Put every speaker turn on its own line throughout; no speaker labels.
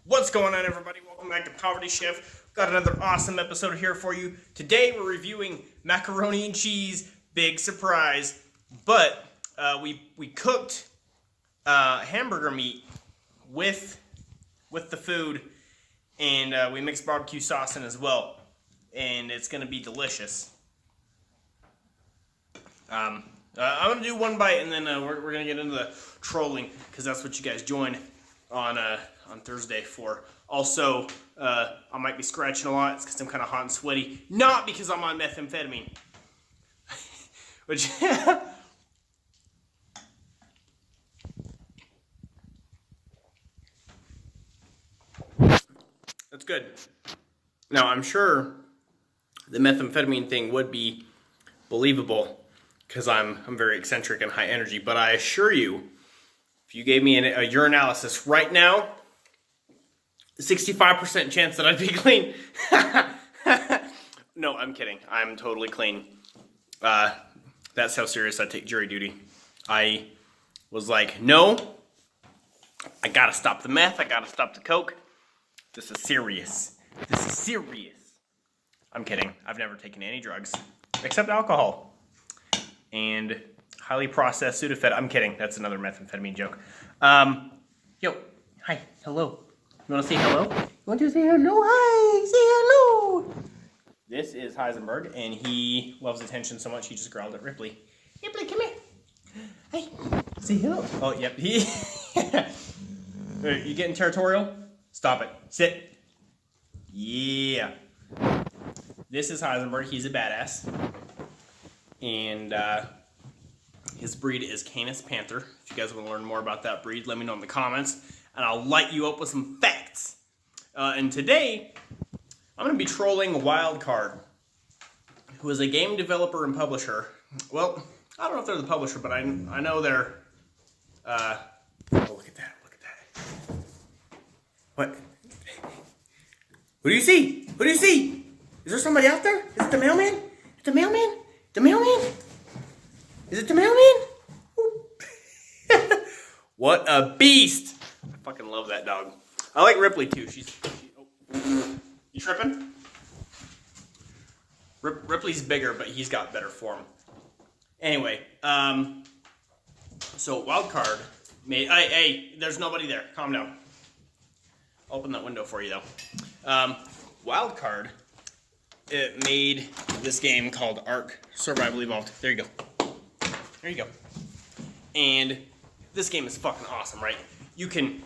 What's going on, everybody? Welcome back to Poverty Chef. Got another awesome episode here for you. Today we're reviewing macaroni and cheese. Big surprise. But we cooked hamburger meat with the food, and we mixed barbecue sauce in as well. And it's going to be delicious. I'm going to do one bite, and then we're going to get into the trolling, because that's what you guys joined on Thursday for. Also, I might be scratching a lot. It's because I'm kind of hot and sweaty. Not because I'm on methamphetamine. Which... That's good. Now, I'm sure the methamphetamine thing would be believable because I'm very eccentric and high energy, but I assure you, if you gave me a urinalysis right now, 65% chance that I'd be clean. No, I'm kidding. I'm totally clean. That's how serious I take jury duty. I was like, no, I gotta stop the meth. I gotta stop the coke. This is serious. This is serious. I'm kidding. I've never taken any drugs except alcohol and highly processed Sudafed. I'm kidding. That's another methamphetamine joke. Yo, hi, hello. You want to say hello? You want to say hello? Hi, say hello. This is Heisenberg, and he loves attention so much he just growled at Ripley. Ripley, come here. Hey, say hello. Oh, yep. You getting territorial? Stop it. Sit. Yeah. This is Heisenberg. He's a badass. And his breed is Canis Panther. If you guys want to learn more about that breed, let me know in the comments, and I'll light you up with some facts. And today, I'm going to be trolling Wildcard, who is a game developer and publisher. Well, I don't know if they're the publisher, but I know they're... oh, look at that. Look at that. What? What do you see? What do you see? Is there somebody out there? Is it the mailman? Is it the mailman? The mailman? Is it the mailman? What a beast! I fucking love that dog. I like Ripley too. You tripping? Ripley's bigger, but he's got better form. Anyway, so Wildcard made... Hey, there's nobody there. Calm down. I'll open that window for you, though. Wildcard, it made this game called Ark Survival Evolved. There you go. There you go. And this game is fucking awesome, right? You can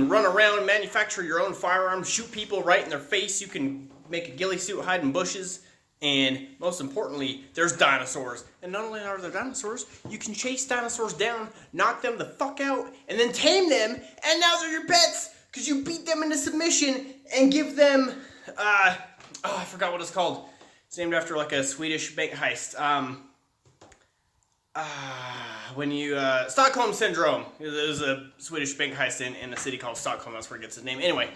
run around, manufacture your own firearms, shoot people right in their face. You can make a ghillie suit, hide in bushes. And most importantly, there's dinosaurs. And not only are there dinosaurs, you can chase dinosaurs down, knock them the fuck out, and then tame them, and now they're your pets! Because you beat them into submission and give them, I forgot what it's called. It's named after like a Swedish bank heist. Stockholm Syndrome. There's a Swedish bank heist in a city called Stockholm. That's where it gets its name. Anyway,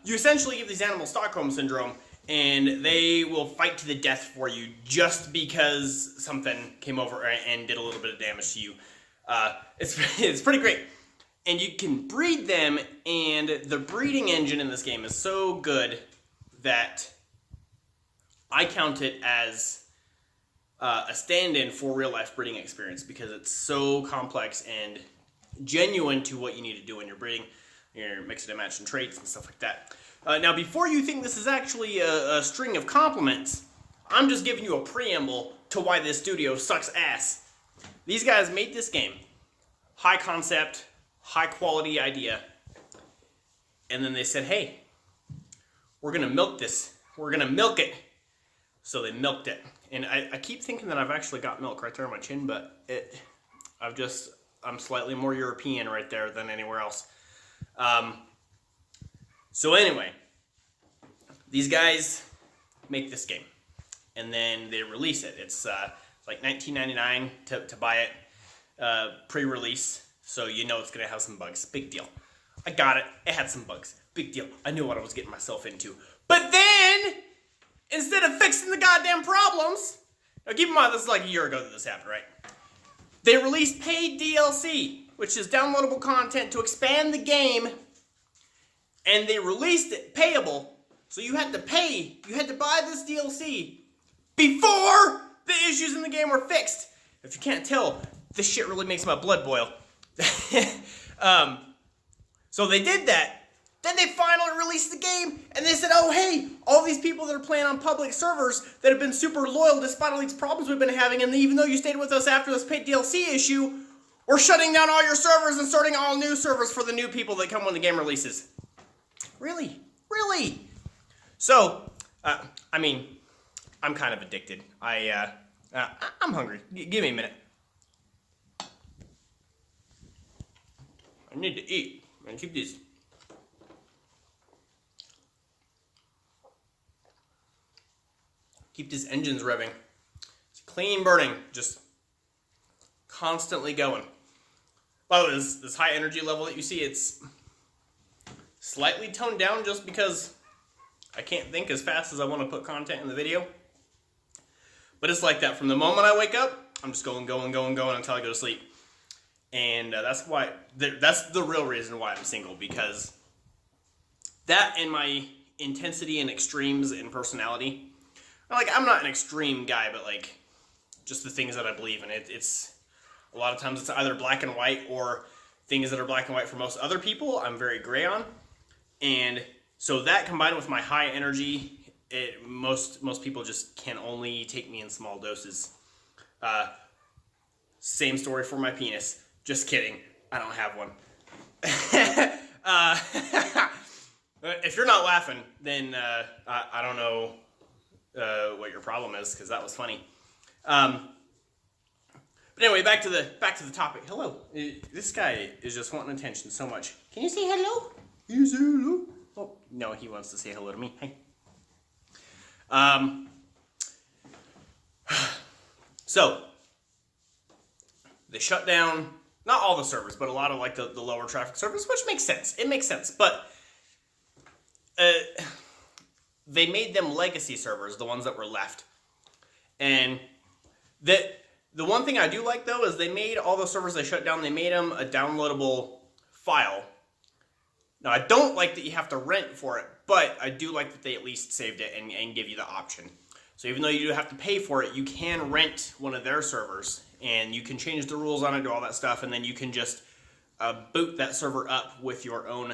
you essentially give these animals Stockholm Syndrome, and they will fight to the death for you just because something came over and did a little bit of damage to you. It's pretty great. And you can breed them, and the breeding engine in this game is so good that I count it as a stand-in for real-life breeding experience because it's so complex and genuine to what you need to do when you're breeding. You're mixing and matching traits and stuff like that. Now, before you think this is actually a string of compliments, I'm just giving you a preamble to why this studio sucks ass. These guys made this game. High concept, high quality idea. And then they said, hey, we're going to milk this. We're going to milk it. So they milked it. And I keep thinking that I've actually got milk right there on my chin, but I'm slightly more European right there than anywhere else. So anyway, these guys make this game, and then they release it. It's like $19.99 to buy it pre-release, so you know it's going to have some bugs. Big deal. I got it. It had some bugs. Big deal. I knew what I was getting myself into. But then, instead of fixing the goddamn problems, now keep in mind this is like a year ago that this happened, right? They released paid DLC, which is downloadable content to expand the game, and they released it payable. So you had to pay, you had to buy this DLC before the issues in the game were fixed. If you can't tell, this shit really makes my blood boil. So they did that. Then they finally released the game, and they said, oh, hey, all these people that are playing on public servers that have been super loyal despite all these problems we've been having, and even though you stayed with us after this paid DLC issue, we're shutting down all your servers and starting all new servers for the new people that come when the game releases. Really? Really? So, I mean, I'm kind of addicted. I'm hungry. Give me a minute. I need to eat. I'm gonna keep these. Keep these engines revving. It's clean burning, just constantly going. By the way, this high energy level that you see, it's slightly toned down just because I can't think as fast as I want to put content in the video. But it's like that from the moment I wake up. I'm just going until I go to sleep. And that's the real reason why I'm single, because that and my intensity and extremes in personality. Like, I'm not an extreme guy, but like just the things that I believe in. It's a lot of times it's either black and white, or things that are black and white for most other people I'm very gray on. And so that combined with my high energy, most people just can only take me in small doses. Same story for my penis. Just kidding. I don't have one. If you're not laughing, then I don't know what your problem is, because that was funny. But anyway, back to the topic. Hello. This guy is just wanting attention so much. Can you say hello? Can you say hello? Oh, no, he wants to say hello to me. Hey. So they shut down not all the servers, but a lot of like the lower traffic servers, which makes sense. It makes sense, but they made them legacy servers, the ones that were left. And the one thing I do like, though, is they made all the servers they shut down, they made them a downloadable file. Now, I don't like that you have to rent for it, but I do like that they at least saved it and give you the option. So even though you do have to pay for it, you can rent one of their servers, and you can change the rules on it, do all that stuff, and then you can just boot that server up with your own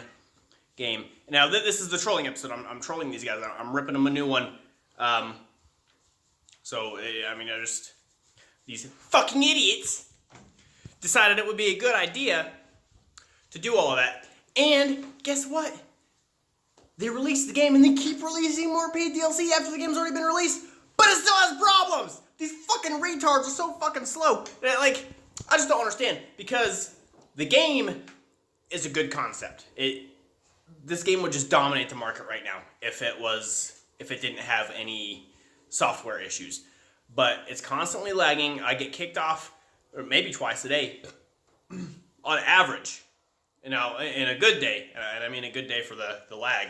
game. Now, this is the trolling episode. I'm trolling these guys. I'm ripping them a new one. These fucking idiots decided it would be a good idea to do all of that. And guess what? They released the game, and they keep releasing more paid DLC after the game's already been released, but it still has problems. These fucking retards are so fucking slow. Like, I just don't understand, because the game is a good concept. This game would just dominate the market right now if it didn't have any software issues. But it's constantly lagging. I get kicked off, or maybe twice a day, on average. You know, in a good day, and I mean a good day for the lag,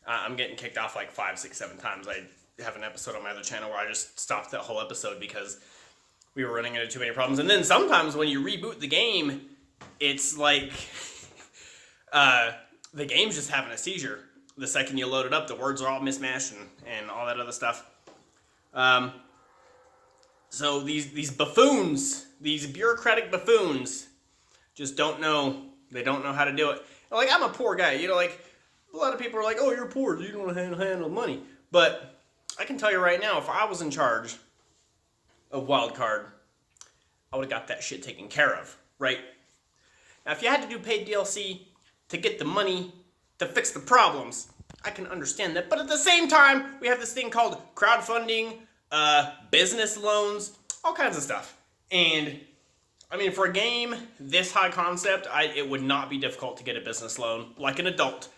I'm getting kicked off like 5, 6, 7 times. I have an episode on my other channel where I just stopped that whole episode because we were running into too many problems. And then sometimes when you reboot the game, it's like the game's just having a seizure. The second you load it up, the words are all mismatched and all that other stuff. So these buffoons, these bureaucratic buffoons, just don't know. They don't know how to do it. Like, I'm a poor guy, you know, like, a lot of people are like, oh, you're poor, you don't handle money. But I can tell you right now, if I was in charge of Wildcard, I would have got that shit taken care of, right? Now, if you had to do paid DLC to get the money to fix the problems, I can understand that. But at the same time, we have this thing called crowdfunding, business loans, all kinds of stuff. And I mean, for a game this high concept, it would not be difficult to get a business loan like an adult.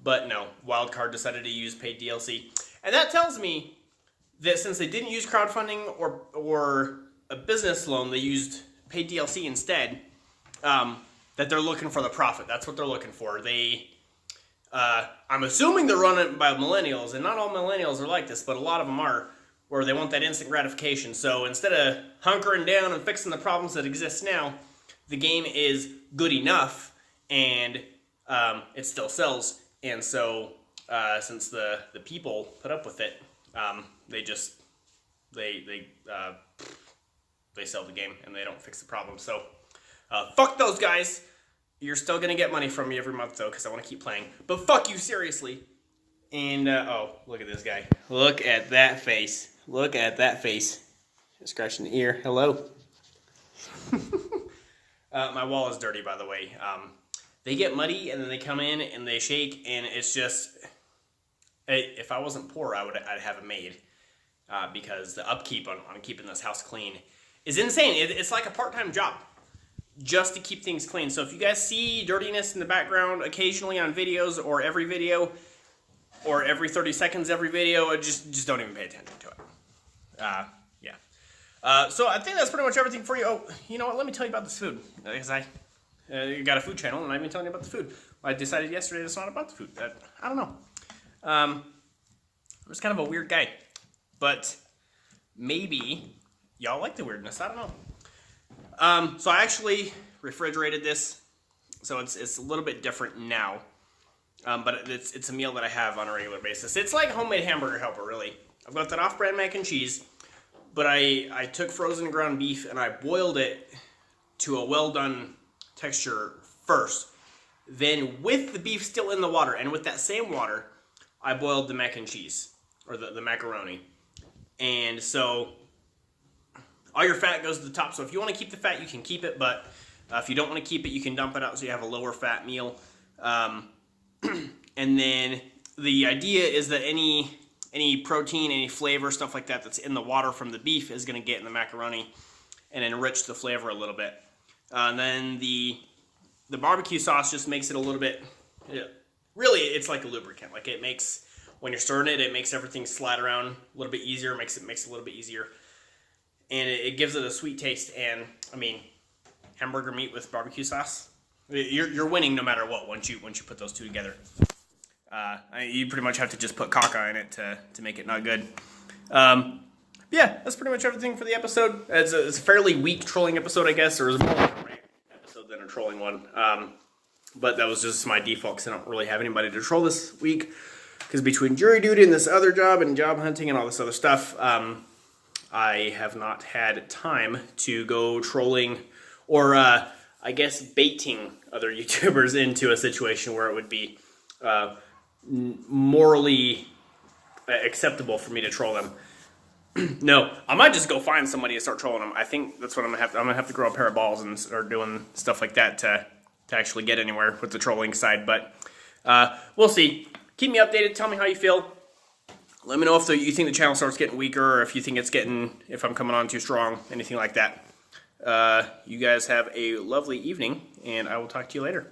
But no, Wildcard decided to use paid DLC. And that tells me that since they didn't use crowdfunding or a business loan, they used paid DLC instead, that they're looking for the profit. That's what they're looking for. I'm assuming they're running by millennials, and not all millennials are like this, but a lot of them are, where they want that instant gratification. So instead of hunkering down and fixing the problems that exist now, the game is good enough, and it still sells, And so since the people put up with it, they just they sell the game and they don't fix the problem. So fuck those guys. You're still gonna get money from me every month though, because I want to keep playing. But fuck you, seriously. And oh, look at this guy. Look at that face. Look at that face. Scratching the ear. Hello. My wall is dirty, by the way. They get muddy and then they come in and they shake, and it's just. If I wasn't poor, I'd have it made, because the upkeep on keeping this house clean is insane. It's like a part-time job just to keep things clean. So if you guys see dirtiness in the background occasionally on videos, or every video, or every 30 seconds every video, just don't even pay attention to it. Yeah. So I think that's pretty much everything for you. Oh, you know what? Let me tell you about this food, because I got a food channel and I've been telling you about the food. I decided yesterday it's not about the food. I don't know. I'm just kind of a weird guy, but maybe y'all like the weirdness. I don't know. So I actually refrigerated this, so it's a little bit different now. But it's a meal that I have on a regular basis. It's like homemade hamburger helper, really. I've got that off-brand mac and cheese, but I took frozen ground beef and I boiled it to a well-done texture first. Then with the beef still in the water, and with that same water, I boiled the mac and cheese, or the macaroni. And so all your fat goes to the top. So if you want to keep the fat, you can keep it, but if you don't want to keep it, you can dump it out so you have a lower fat meal. And then the idea is that any protein, any flavor, stuff like that that's in the water from the beef is going to get in the macaroni and enrich the flavor a little bit. And then the barbecue sauce just makes it a little bit, really it's like a lubricant. Like it makes, when you're stirring it, it makes everything slide around a little bit easier, makes it a little bit easier. And it gives it a sweet taste. And I mean, hamburger meat with barbecue sauce, you're winning no matter what once you put those two together. You pretty much have to just put caca in it to make it not good. Yeah, that's pretty much everything for the episode. It's a fairly weak trolling episode, I guess, or it was more like a rant episode than a trolling one. But that was just my default because I don't really have anybody to troll this week. Because between jury duty and this other job and job hunting and all this other stuff, I have not had time to go trolling or, I guess, baiting other YouTubers into a situation where it would be morally acceptable for me to troll them. No, I might just go find somebody and start trolling them. I think that's what I'm gonna have to grow a pair of balls and start doing stuff like that to actually get anywhere with the trolling side. But we'll see. Keep me updated. Tell me how you feel. Let me know if you think the channel starts getting weaker, or if you think if I'm coming on too strong, anything like that. You guys have a lovely evening, and I will talk to you later.